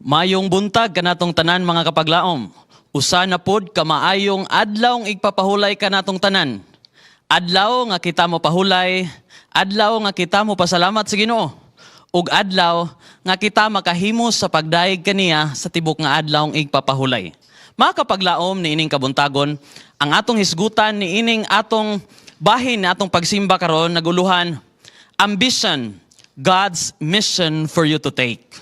Mayong buntag kanatong tanan mga kapaglaom. Usa na pod ka maayong adlaw ng igpapahulay kanatong tanan. Adlaw nga kita mo pahulay, adlaw nga kita mo pasalamat sa Ginoo. Ug adlaw nga kita makahimos sa pagdaig kaniya sa tibok nga adlaw ng igpapahulay. Mga kapaglaom ni ining kabuntagon, ang atong hisgutan ni ining atong bahin na atong pagsimba karon naguluhan, ambition, God's mission for you to take.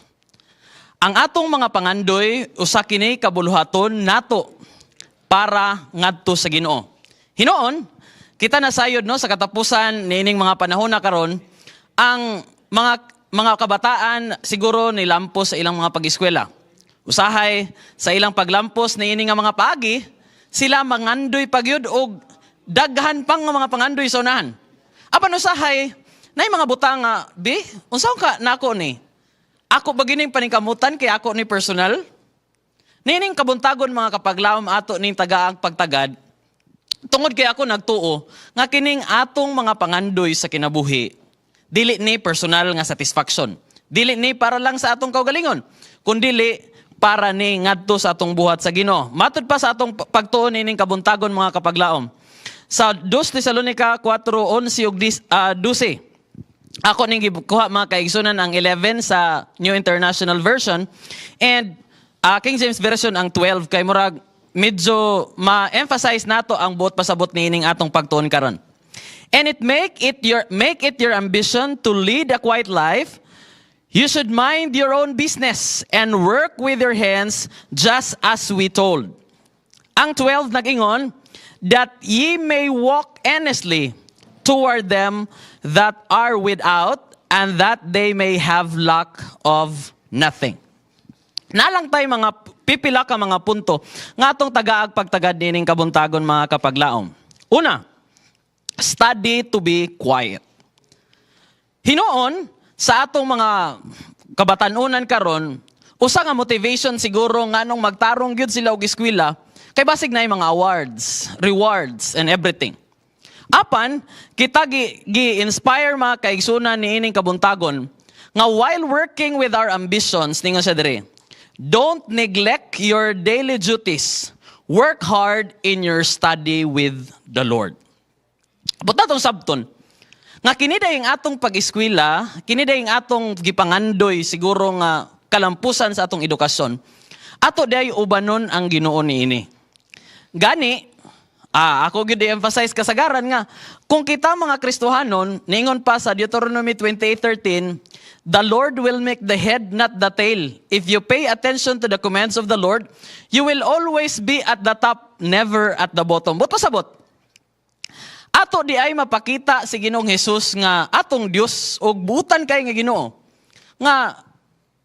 Ang atong mga pangandoy, usa kini kabuluhaton nato para ngadto sa Ginoo. Hinoon, kita nasayod no sa katapusan niining mga panahon na karon, ang mga kabataan siguro nilampos sa ilang mga pag-eskwela. Usahay sa ilang paglampos niining nga mga paagi, sila mangandoy pagyud og daghan pang mga pangandoy sa unahan. Apan usahay, nay mga butang nga, bi, unsaon ka nako ni? Ako ba gining paningkamutan kay ako ni personal? Nining kabuntagon mga kapaglaom ato ning tagaang pagtagad. Tungod kay ako nagtuo nga kining atong mga pangandoy sa kinabuhi dili ni personal nga satisfaction. Dili ni para lang sa atong kaugalingon, kundi para ni ngadto sa atong buhat sa Ginoo. Matud pa sa atong pagtuon nining kabuntagon mga kapaglaom. Sa 2 Tesalonica 4:11 ug 12. Ako ning gibukuha mga kaigsunan ang 11 sa New International Version and King James Version ang 12 kay murag medyo ma-emphasize nato ang buot pasabot niining atong pagtuon karon. And make it your ambition to lead a quiet life. You should mind your own business and work with your hands just as we told. Ang 12 nag-ingon, that ye may walk earnestly toward them that are without, and that they may have lack of nothing. Nalang tayo mga pipila ka mga punto nga atong tagaag pagtagad nining kabuntagon mga kapaglaom. Una, study to be quiet. Hinoon sa atong mga kabatanunan karon, usa nga motivation siguro nga nung magtarong gyud sila og eskwela kay basig na mga awards, rewards and everything. Apan, kita gi-inspire mga kaigsunan ni ining kabuntagon nga while working with our ambitions, ningon siya dire, don't neglect your daily duties. Work hard in your study with the Lord. Buta tong sabton, nga kiniday ang atong pag-eskwela, kiniday ang atong gipangandoy siguro nga kalampusan sa atong edukasyon, ato day ubanon ang Ginoo niini. Gani, ako gyud i-emphasize kasagaran nga, kung kita mga Kristohanon, ningon pa sa Deuteronomy 28:13, the Lord will make the head not the tail. If you pay attention to the commands of the Lord, you will always be at the top, never at the bottom. But pasabot, ato di ay mapakita si Ginoong Hesus nga atong Dios og butan kay nga Ginoo. Nga,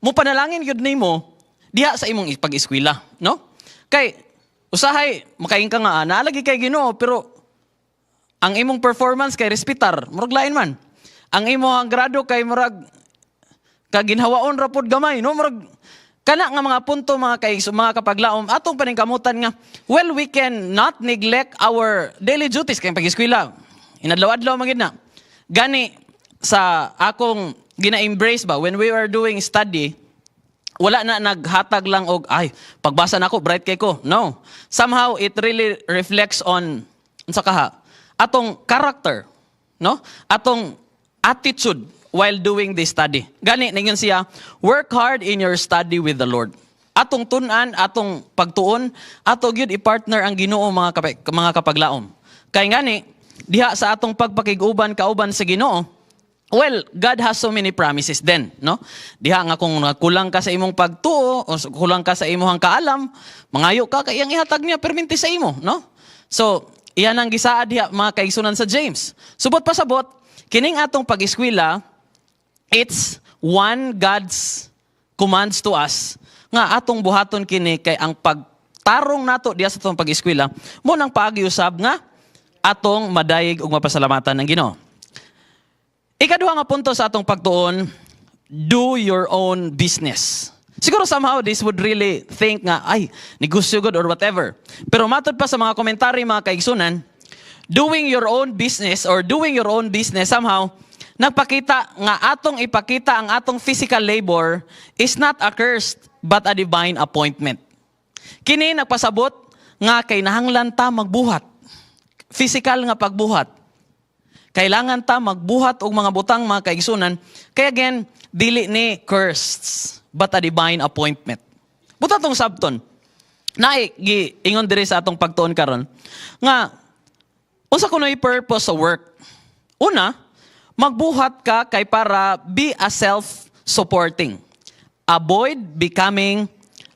mo panalangin gyud nimo diha sa imong pag-eskwela, no? Kay usahay, makain ka nga, naalagi kay Ginoo, pero ang imong performance kay respitar, murag lain man. Ang imong grado kay murag kaginhawaon rapod gamay, no? Murag kana nga mga punto mga kapaglaom, atong paningkamutan nga, well, we can not neglect our daily duties kay pag-eskwela. Inadlaw-adlaw magid na. Gani sa akong gina-embrace ba when we were doing study, wala na naghatag lang og ay pagbasa nako bright kay ko. No. Somehow it really reflects on unsa kaha atong character, no? Atong attitude while doing this study. Gani ningon siya, work hard in your study with the Lord. Atong tun-an, atong pagtuon, ato gyud i-partner ang Ginoo mga kapaglaom. Kay ngani diha sa atong pagpakig-uban kauban sa Ginoo, well, God has so many promises then, no? Diha nga kung kulang ka sa imong pagtuo o kulang ka sa imong kaalam, mangayo ka kay iyang ihatag niya perminti sa imo, no? So, iyan ang gisaad diha mga kaigsunan sa James. Subot pasabot, kining atong pag-eskwela, it's one God's commands to us nga atong buhaton kini kay ang pagtarong nato diha sa atong pag-eskwela mo nang pagiusab nga atong madayeg ug mapasalamatan ng Ginoo. Ikaduha nga punto sa atong pagtuon, do your own business. Siguro somehow this would really think nga, ay, negosyo good or whatever. Pero matod pa sa mga komentary mga kaigsunan, doing your own business somehow nagpakita nga atong ipakita ang atong physical labor is not a curse but a divine appointment. Kini nagpasabot nga kinahanglan ta magbuhat. Physical nga pagbuhat. Kailangan ta magbuhat og mga butang mga kaigsunan. Kaya again, dili ni cursed but a divine appointment. Buta tong sabton. Ingon diri sa atong pagtuon karon nga unsa kunoy purpose sa work? Una, magbuhat ka kay para be a self-supporting. Avoid becoming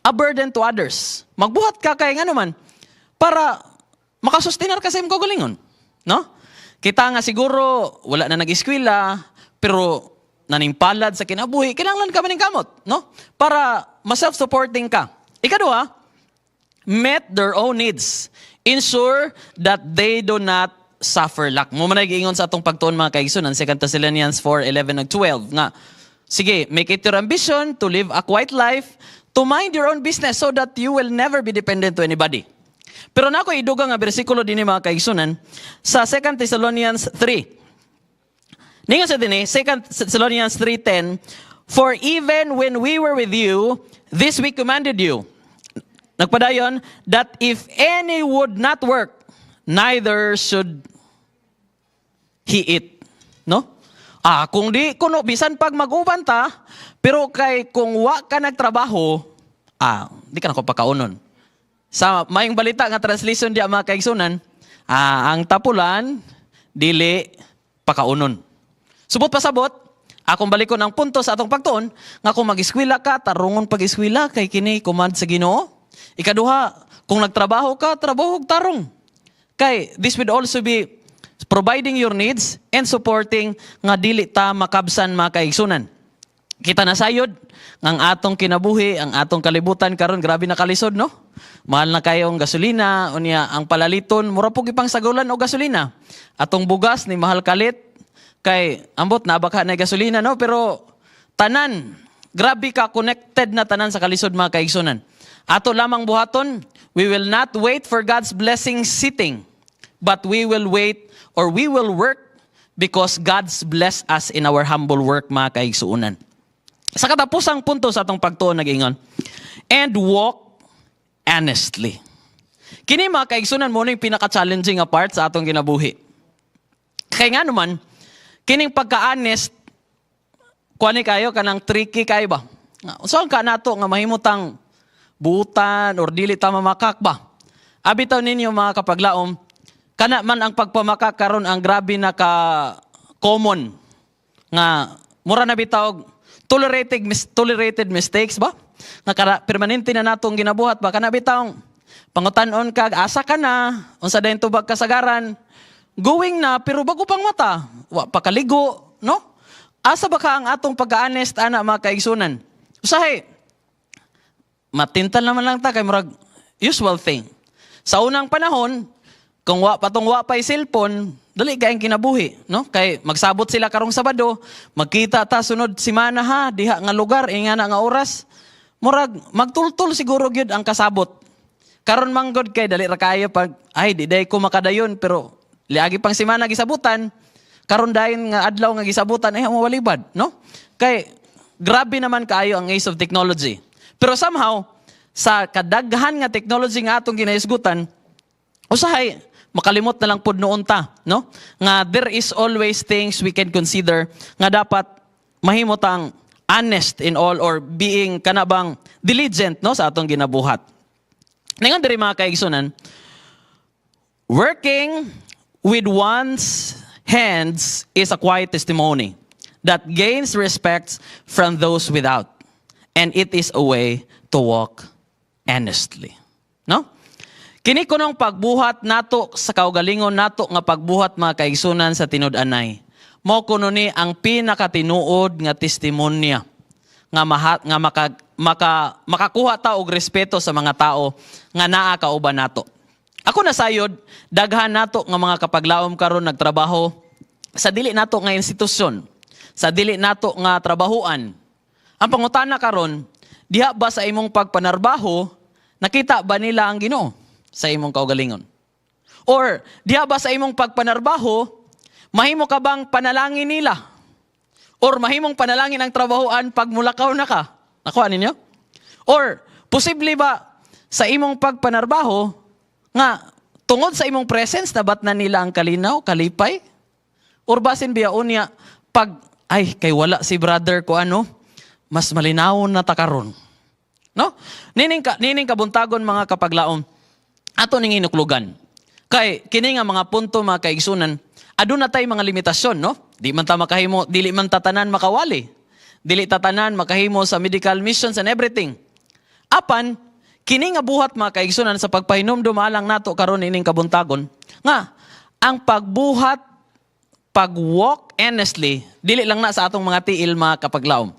a burden to others. Magbuhat ka kay ngano man para makasustinar ka sa imong kaugalingon, no? Kita nga siguro wala na nag-eskwela pero nanimpalad sa kinabuhi, kinahanglan ka maning kamot, no? Para ma-self-supporting ka. Ikaduha, met their own needs. Ensure that they do not suffer lack. Mo man giingon sa atong pagtuon mga kaigsunan, 2 Thessalonians 4:11 ug 12 nga sige, make it your ambition to live a quiet life, to mind your own business so that you will never be dependent to anybody. Pero nako iduga nga bersikulo dinhi mga kaigsunan sa 2 Thessalonians 3. Ningon sa dinhi 2 Thessalonians 3:10, for even when we were with you, this we commanded you. Nagpadayon, that if any would not work, neither should he eat. No? Kung di kuno bisan pag mag-uban ta, pero kay kung wa ka nagtrabaho, di ka na ko pakaunon. Sa mayong balita nga translation diya mga kaigsunan, ang tapulan dili pakaunon. Subot pasabot, akong balikon ang punto sa atong pagtuon nga kung mag-eskwela ka, tarungon pag-eskwela kay kini command sa Ginoo. Ikaduha, kung nagtrabaho ka, trabaho og tarong. Kay this would also be providing your needs and supporting nga dili ta makabsan mga kaigsunan. Kita na sayod ang atong kinabuhi, ang atong kalibutan karon grabe na kalisod, no? Mahal na kayo ang gasolina, unya ang palaliton, mura pug ipang sagulan og gasolina. Atong bugas ni mahal kalit kay ambot na baka na gasolina, no? Pero tanan, grabe ka connected na tanan sa kalisod mga kaigsunan. Ato lamang buhaton, we will not wait for God's blessing sitting, but we will wait or we will work because God's blessed us in our humble work mga kaigsuunan. Sa katapusang punto sa atong pagtuon nag-ingon, and walk honestly. Kini mga kaigsunan mo yung pinaka-challenging nga part sa atong kinabuhi. Kaya nga naman, kining pagka-honest, kuani kayo kanang tricky kayo ba? Saan ka nato nga mahimutang buutan or dili ta mamakak ba? Abitaw ninyo mga kapaglaom, kana man ang pagpamakak karon ang grabe na ka common nga mura na bitaw tolerated mistakes ba? Nga permanente na natong ginabuhat ba? Kana bitaw pangutan-on ka, asa ka na, unsa dayon tubag kasagaran, going na pero bago pang mata, wa pa kaligo, no? Asa ba ka ang atong pagka-honest ana mga kaigsunan? Usahay matintal naman lang ta kay murag usual thing. Sa unang panahon, kung wa pa'y cellphone, dali kayong kinabuhi, no? Kay magsabot sila karong Sabado, magkita ta sunod semana ha, diha nga lugar, nga na nga oras. Murag magtultul siguro gyud ang kasabot. Karon manggod kay dali ra kayo pag di day ko makadayon pero liagi pang semana gisabutan. Karon dayon nga adlaw nga gisabutan mawalibad, no? Kay grabe naman kaayo ang age of technology. Pero somehow, sa kadaghan nga technology nga atong ginaisgutan, usahay, makalimot na lang pod noon ta, no? Nga there is always things we can consider nga dapat mahimot ang honest in all or being kanabang diligent, no, sa atong ginabuhat. Ningon diri mga kaigsunan, working with one's hands is a quiet testimony that gains respect from those without. And it is a way to walk honestly. No? Kini kunong pagbuhat nato sa kaugalingon nato nga pagbuhat mga kaigsunan sa tinud-anay. Mao kuno ni ang pinakatinuod nga testimonya nga makakuha ta og respeto sa mga tao nga naa kauban nato. Ako nasayod daghan nato nga mga kapaglaom karon nagtrabaho sa dili nato nga institusyon, sa dili nato nga trabahuan. Ang pangutana karon, diha ba sa imong pagpanarbaho, nakita ba nila ang Ginoo sa imong kaugalingon? Or diha ba sa imong pagpanarbaho, mahimo ka bang panalangin nila Or mahimong panalangin ang trabahoan pag mulakaw na ka. Nakuha ninyo? Or, posible ba sa imong pagpanarbaho nga tungod sa imong presence nabat na nila ang kalinaw, kalipay? Or basin biya unya pag ay kay wala si brother ko ano, mas malinaw na takaron. No? Nining kabuntagon mga kapaglaom. Ato ning inuklugan. Kay kini nga mga punto mga kaigsunan, aduna tay mga limitasyon, no? Di man ta makahimo, dili man tatanan makawali. Dili tatanan makahimo sa medical missions and everything. Apan kini nga buhat mga kaigsunan sa pagpahinumdum alang nato karon ining kabuntagon nga ang pagbuhat, pag-walk honestly, dili lang na sa atong mga tiil mga kapaglaom.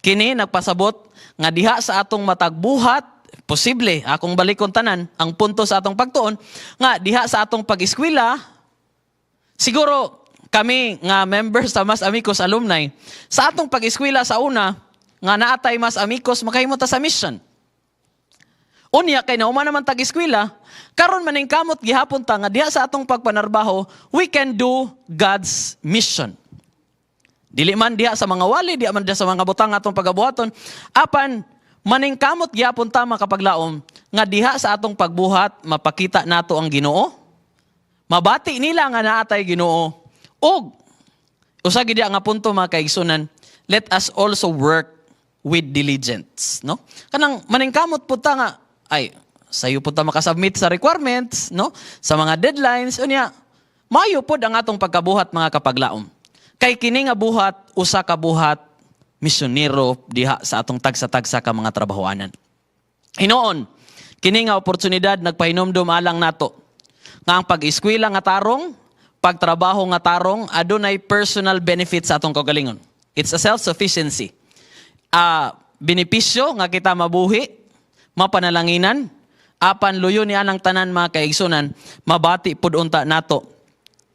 Kini nagpasabot nga diha sa atong matagbuhat, posible, akong balikon tanan, ang punto sa atong pagtuon, nga diha sa atong pag-eskwela, siguro kami nga members sa Mas Amigos alumni, sa atong pag-eskwela sa una, nga naatay Mas Amigos, makahimot ta sa mission. Unya, kay nauma naman tag-eskwela, karon maning kamot gihapon ta nga diha sa atong pagpanarbaho, we can do God's mission. Dili man diha sa mga wali, diha man diha sa mga butang atong pagabuhaton, apan maning kamot gyapon ta makapaglaom nga diha sa atong pagbuhat mapakita nato ang Ginoo. Mabati nila nga naatay Ginoo. Og usa gid nga punto mga kaigsunan, let us also work with diligence, no? Kanang maning kamot pud ta nga ay sayo pud ta makasubmit sa requirements, no? Sa mga deadlines unya maayo pud ang atong pagkabuhat mga kapaglaom. Kay kini nga buhat usa ka buhat misyonero diha sa atong tagsa-tagsa ka mga trabahoanan. Hinoon, kini nga oportunidad nagpahinumdum alang nato nga ang pag-eskwela nga tarong, pagtrabaho nga tarong, adunay personal benefits sa atong kaugalingon. It's a self-sufficiency. Benepisyo nga kita mabuhi, mapanalanginan, apan luyo ni anang tanan mga kaigsunan, mabati pud unta nato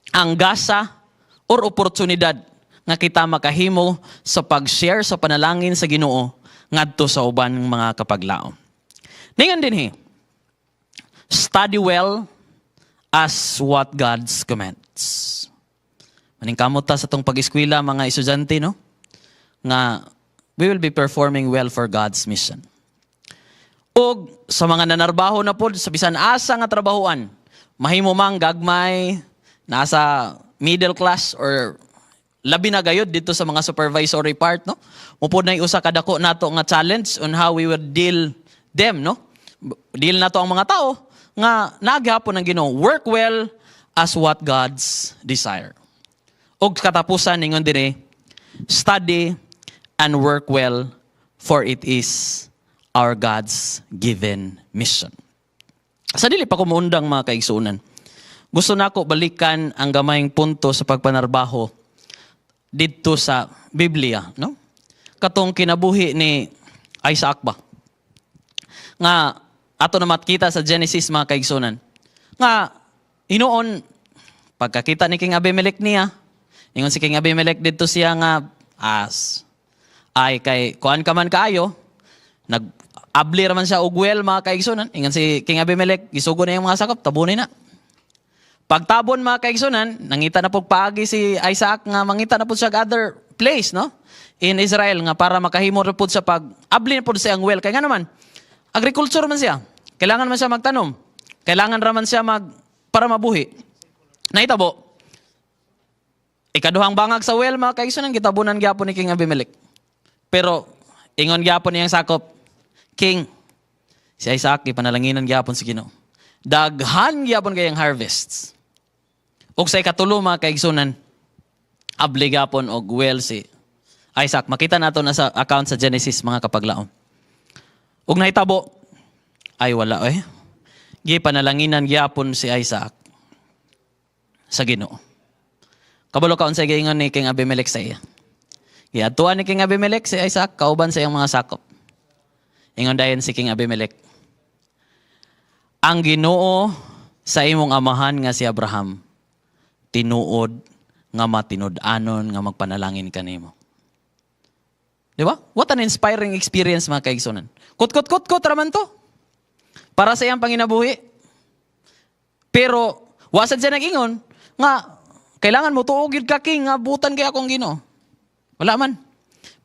ang gasa or oportunidad nga kita makahimo sa pag-share sa panalangin sa Ginoo ngadto sa uban ng mga kapaglaom. Ningon dinhi, study well as what God commands. Maning kamot ta sa tong pag-eskwela mga estudyante, no? Nga we will be performing well for God's mission. Og sa mga nanarbaho na pod sa bisan asa nga trabahoan, mahimo mang gagmay, nasa middle class or labi na gayud dito sa mga supervisory part, no? Mupod na usa ka dako nato nga challenge on how we would deal them, no? Deal nato ang mga tao nga naghapon ang Ginoo. Work well as what God's desire. Og katapusan ningon dire, study and work well for it is our God's given mission. Sa dili pa ko muundang mga kaigsunan, gusto nako balikan ang gamayng punto sa pagpanarbaho dito sa Biblia, no? Katong kinabuhi ni Isaac ba? Nga ato na makita sa Genesis mga kaigsunan. Nga hinuon pagkakita ni King Abimelech niya, ingon si King Abimelech dito siya nga ay kay kuan ka man kaayo, nag-abli raman siya og well mga kaigsunan. Ingon si King Abimelech, gisugo na yung mga sakop, tabunin na. Pagtabon mga kaigsunan, nangita na po paagi si Isaac nga mangita na po siya other place, no? In Israel nga para makahimo na po sa pag-abli na po siya ang well. Kaya nga naman, agriculture man siya. Kailangan man siya magtanom. Kailangan raman siya para mabuhi. Nahitabo, ikaduhang bangag sa well mga kaigsunan, gitabunan gyapon ni King Abimelech. Pero, ingon gyapon niyang sakop, King, si Isaac, ipanalanginan gyapon si Ginoo. Daghan gyapon kayang harvests. Og sa ikatulo mga kaigsunan, abli gyapon og well si Isaac. Makita nato na sa account sa Genesis mga kapaglaom. Og nahitabo, ay wala gipanalanginan gyapon si Isaac sa Ginoo. Kabalo kaon sa giingon ni King Abimelech sa iya. Giadtuan ni King Abimelech si Isaac kauban sa iyang mga sakop. Ingon dayon si King Abimelech, ang Ginoo sa imong amahan nga si Abraham, tinuod nga matinud-anon nga magpanalangin kanimo. Di ba? What an inspiring experience mga kaigsunan. Kot raman to. Para sa iyang panginabuhi. Pero, wasad siya nag-ingon, nga, kailangan mo tuugid ka king, nga butan kaya akong Ginoo. Wala man.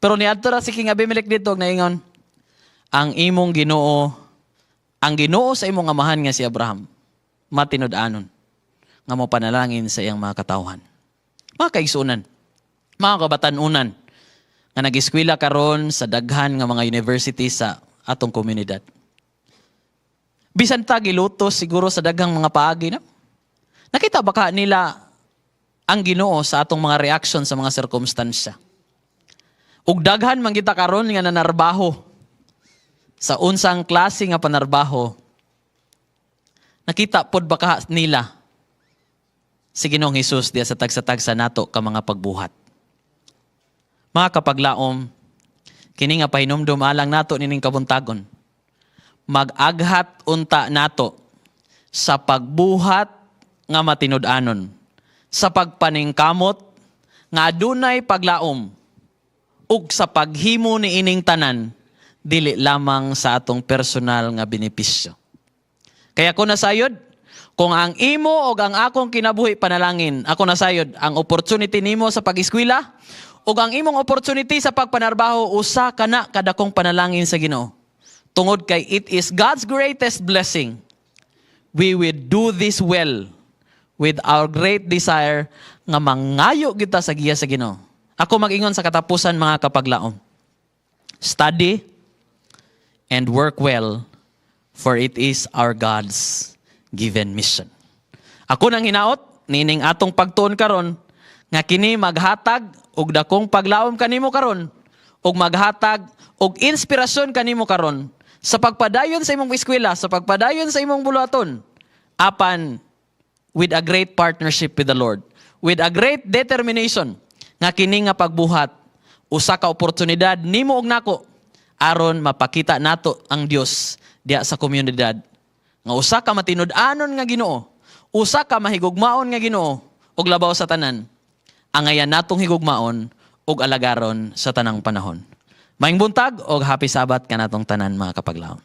Pero niadto ra si King Abimelech dito naingon, ang imong Ginoo, ang Ginoo sa imong amahan nga si Abraham, matinud-anon nga mo panalangin sa iyang mga katawhan. Mga kaigsunan, mga kabatanunan, nga nag-eskwela karon sa daghan nga mga university sa atong komunidad. Bisan ta gilutos siguro sa daghang mga paagi na. Nakita ba ka nila ang Ginoo sa atong mga reaction sa mga sirkumstansya? Ug daghan man kita karon nga nanarbaho sa unsang klase nga panarbaho. Nakita pod ba ka nila si Ginoong Hesus diya sa tagsa-tagsa nato ka mga pagbuhat. Mga kapaglaom, kini nga pahinumdum alang nato nining kabuntagon. Mag-aghat unta nato sa pagbuhat nga matinud-anon, sa pagpaningkamot nga adunay paglaom, ug sa paghimo ni ining tanan dili lamang sa atong personal nga benepisyo. Kaya ko nasayod, kung ang imo o ang akong kinabuhi panalangin, ako nasayod, ang opportunity nimo sa pag-eskwela o ang imong opportunity sa pagpanarbaho, usa ka na kadakong panalangin sa Ginoo. Tungod kay it is God's greatest blessing. We will do this well with our great desire nga mangayo kita sa giya sa Ginoo. Ako mag-ingon sa katapusan mga kapaglaom. Study and work well, for it is our God's given mission. Ako nang hinaot, nining atong pagtuon karon, nga kini maghatag og dakong paglaom kanimo karon, og maghatag og inspirasyon kanimo karon sa pagpadayon sa imong eskwela, sa pagpadayon sa imong buluhaton, apan with a great partnership with the Lord, with a great determination, nga kini nga pagbuhat, usa ka oportunidad nimo og nako, aron mapakita nato ang Dios diya sa komunidad, nga usa ka matinud-anon nga Ginoo, usa ka mahigugmaon nga Ginoo, og labaw sa tanan, angayan natong higugmaon og alagaron sa tanang panahon. Maayong buntag og happy Sabat kanatong tanan mga kapaglaom.